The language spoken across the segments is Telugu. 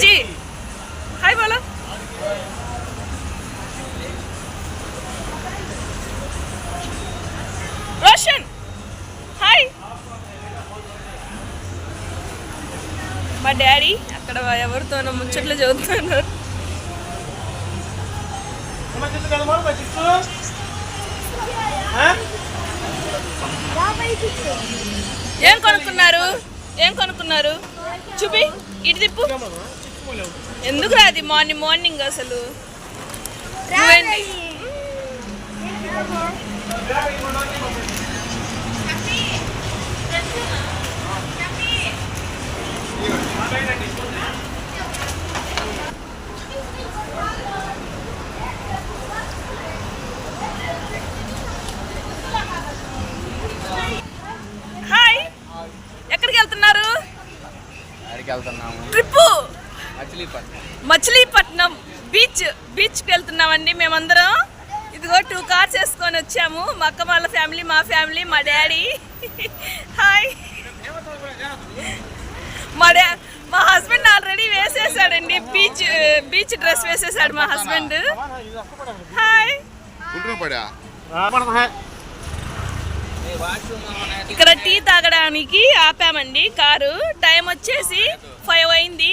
जी हाय बोलो। रोशन हाय। మా డాడీ అక్కడ ఎవరితోనో ముచ్చట్లు చదువుతున్నారు. ఏం కొనుక్కున్నారు? ఏం కొనుక్కున్నారు? చూపి, ఇటు తిప్పు. ఎందుకు రాది మార్నింగ్ మార్నింగ్ అసలు? హాయ్, ఎక్కడికి వెళ్తున్నారు? ట్రిప్ మచిలీపట్నం బీచ్కి వెళ్తున్నామండి మేమందరం. ఇదిగో 2 కార్స్ వేసుకొని వచ్చాము. మా అక్క వాళ్ళ ఫ్యామిలీ, మా ఫ్యామిలీ, మా డాడీ. హాయ్. మా హస్బెండ్ ఆల్రెడీ వేసేసాడండి, బీచ్ డ్రెస్ వేసేసాడు మా హస్బెండ్. హాయ్. ఇక్కడ టీ తాగడానికి ఆపామండి కారు. టైం వచ్చేసి 5 అయింది.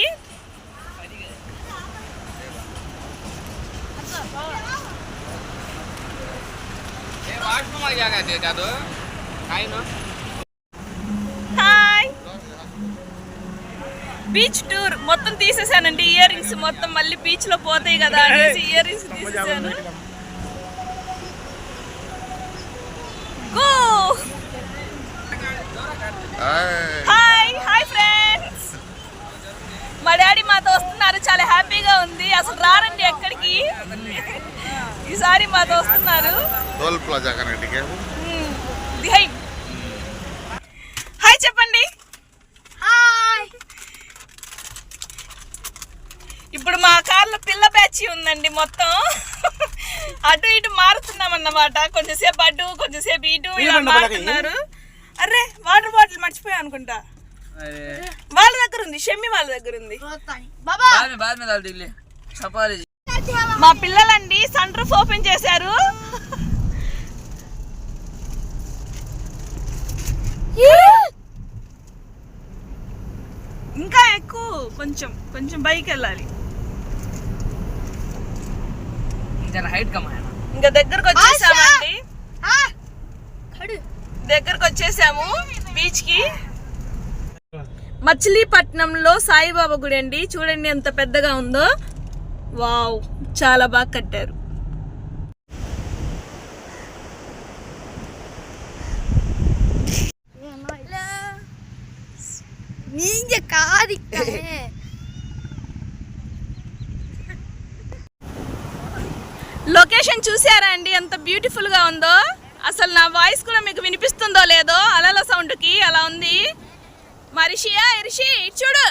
హాయ్. బీచ్ టూర్ మొత్తం తీసేసానండి. ఇయర్ రింగ్స్ మొత్తం మళ్ళీ బీచ్ లో పోతాయి కదా అనేసి ఇయర్ రింగ్స్ తీసేసాను. Hi hi friends. మా డాడీ మాతో వస్తున్నారు, చాలా హ్యాపీగా ఉంది. అసలు రారండి ఎక్కడికి, ఈసారి మాతో వస్తున్నారు. హాయ్ చెప్పండి. ఇప్పుడు మా కార్లో పిల్ల బ్యాచ్ ఉందండి. మొత్తం అటు ఇటు మారుతున్నాం అన్నమాట. కొంచెంసేపు అటు, కొంచెంసేపు ఇటు ఇలా మారుతున్నారు. అరే వాటర్ బాటిల్ మర్చిపోయా అనుకుంటా. వాళ్ళ దగ్గర ఉంది, షమ్మి వాళ్ళ దగ్గర ఉంది. మా పిల్లలండి సన్ రూఫ్ ఓపెన్ చేశారు. ఇంకా ఎక్కువ కొంచెం బైక్ వెళ్ళాలి. ఇంకా దగ్గరకు వచ్చేసామండి. దగ్గరకు వచ్చేసాము బీచ్ కి. మచిలీపట్నంలో సాయిబాబా గుడి అండి. చూడండి ఎంత పెద్దగా ఉందో. వావ్, చాలా బాగా కట్టారు. లొకేషన్ చూసారా అండి ఎంత బ్యూటిఫుల్ గా ఉందో. అసలు నా వాయిస్ కూడా మీకు వినిపిస్తుందో లేదో, అలల సౌండ్ కి అలా ఉంది. మా రిషి చూడు.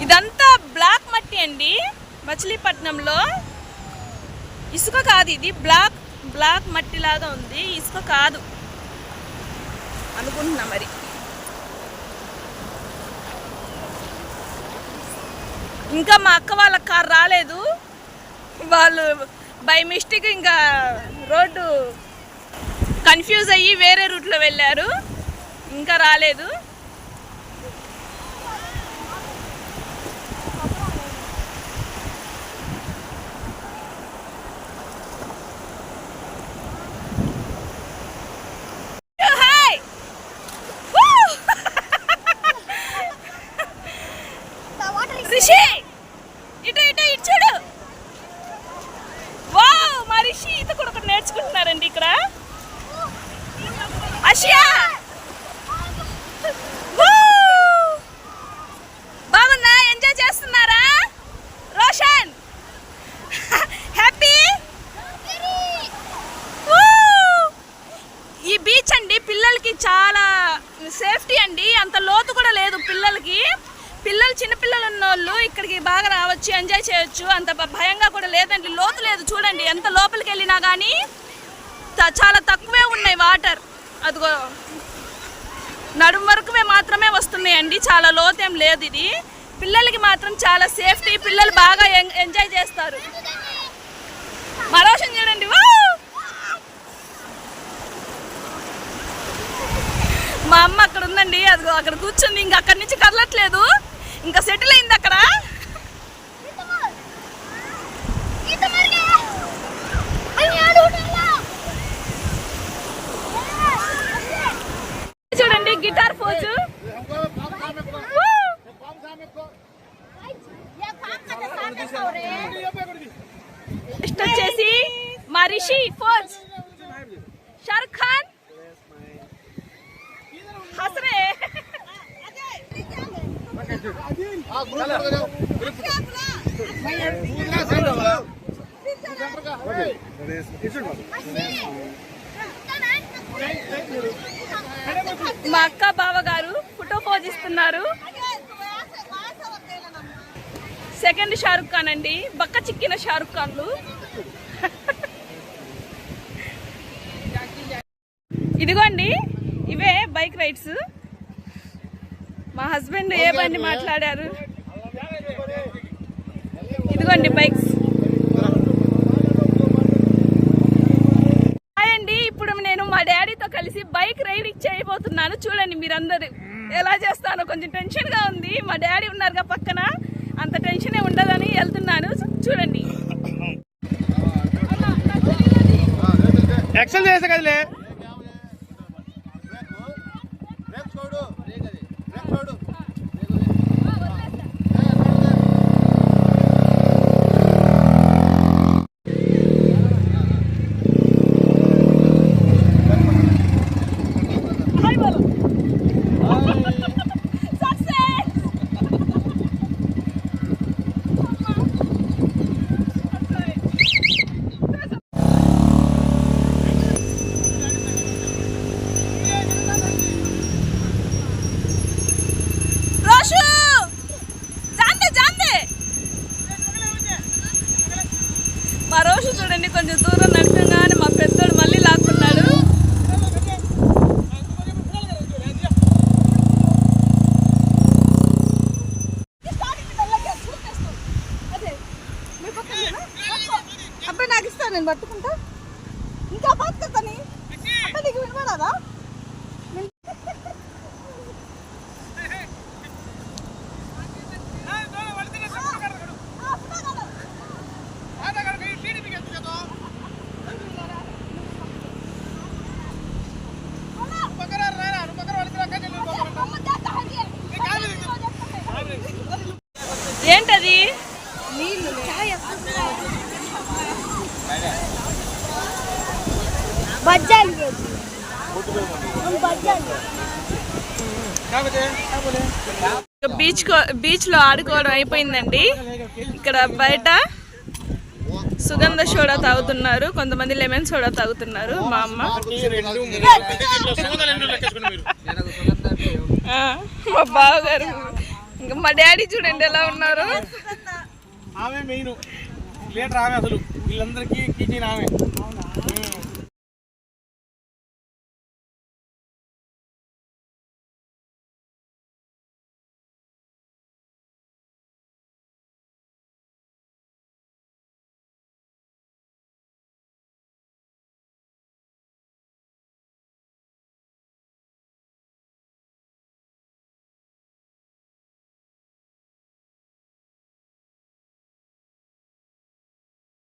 ఇదంతా బ్లాక్ మట్టి అండి. మచిలీపట్నంలో ఇసుక కాదు, ఇది బ్లాక్ మట్టి లాగా ఉంది. ఇసుక కాదు అనుకుంటున్నా మరి. ఇంకా మా అక్క వాళ్ళ కార్ రాలేదు. వాళ్ళు బై మిస్టేక్ ఇంకా రోడ్డు కన్ఫ్యూజ్ అయ్యి వేరే రూట్లో వెళ్ళారు. ఇంకా రాలేదు. రిషి ఇటు చూడు. వావ్, మా రిషి ఈత కూడా ఒకటి నేర్చుకుంటున్నారండి ఇక్కడ. అషియా బాగుందా? ఎంజాయ్ చేస్తున్నారా? రోషన్ హ్యాపీ. ఈ బీచ్ అండి పిల్లలకి చాలా సేఫ్టీ అండి. అంత లోతు కూడా లేదు పిల్లలకి. చిన్నపిల్లలు ఉన్నోళ్ళు ఇక్కడికి బాగా రావచ్చు, ఎంజాయ్ చేయొచ్చు. అంత భయంగా కూడా లేదండి. లోతు లేదు చూడండి. ఎంత లోపలికి వెళ్ళినా కానీ చాలా తక్కువే ఉన్నాయి వాటర్. అదిగో నడుము వరకు మాత్రమే వస్తున్నాయండి, చాలా లోతేం లేదు ఇది. పిల్లలకి మాత్రం చాలా సేఫ్టీ, పిల్లలు బాగా ఎంజాయ్ చేస్తారు. మరోషన్ చూడండి, మా అమ్మ అక్కడ ఉందండి, అదిగో అక్కడ కూర్చుంది, ఇంకా అక్కడి నుంచి కదలట్లేదు, ఇంకా సెటిల్ అయింది అక్కడ. చూడండి గిటార్ పోజు. నెక్స్ట్ వచ్చేసి మా రిషి ఫోజ్, షారుఖ్ ఖాన్, హసరే. మా అక్క బావ గారు ఫోటో పోజ్ ఇస్తున్నారు. సెకండ్ షారుఖ్ ఖాన్ అండి, బక్క చిక్కిన షారుఖ్ ఖాన్లు. ఇదిగోండి ఇవే బైక్ రైడ్స్. మా హస్బెండ్ ఏ బండి మాట్లాడారు, ఇదిగోండి బైక్స్. అండి ఇప్పుడు నేను మా డాడీతో కలిసి బైక్ రైడ్ చేయబోతున్నాను. చూడండి మీరందరూ ఎలా చేస్తానో, కొంచెం టెన్షన్ గా ఉంది. మా డాడీ ఉన్నారుగా పక్కన, అంత టెన్షన్ ఉండదని వెళ్తున్నాను. చూడండి ఎక్సెల్ చేసే కదలే. మా రోజు చూడండి కొంచెం దూరం నడిపంగానే మా పెద్దోడు మళ్ళీ లాక్కున్నాడు. అబ్బాయి నాకు ఇస్తాను, నేను పట్టుకుంటా. ఇంకా పట్టుకొని అబ్బాయి నీకు వినపడదా? ఏంటది? బీచ్ లో ఆడుకోవడం అయిపోయిందండి. ఇక్కడ బయట సుగంధ సోడా తాగుతున్నారు, కొంతమంది లెమన్ సోడా తాగుతున్నారు. మా అమ్మ, మా బావగారు, ఇంకా మా డాడీ చూడండి ఎలా ఉన్నారు. ఆమె మెయిన్ లీటర్, ఆమె అసలు వీళ్ళందరికీ కిచెన్ ఆమె.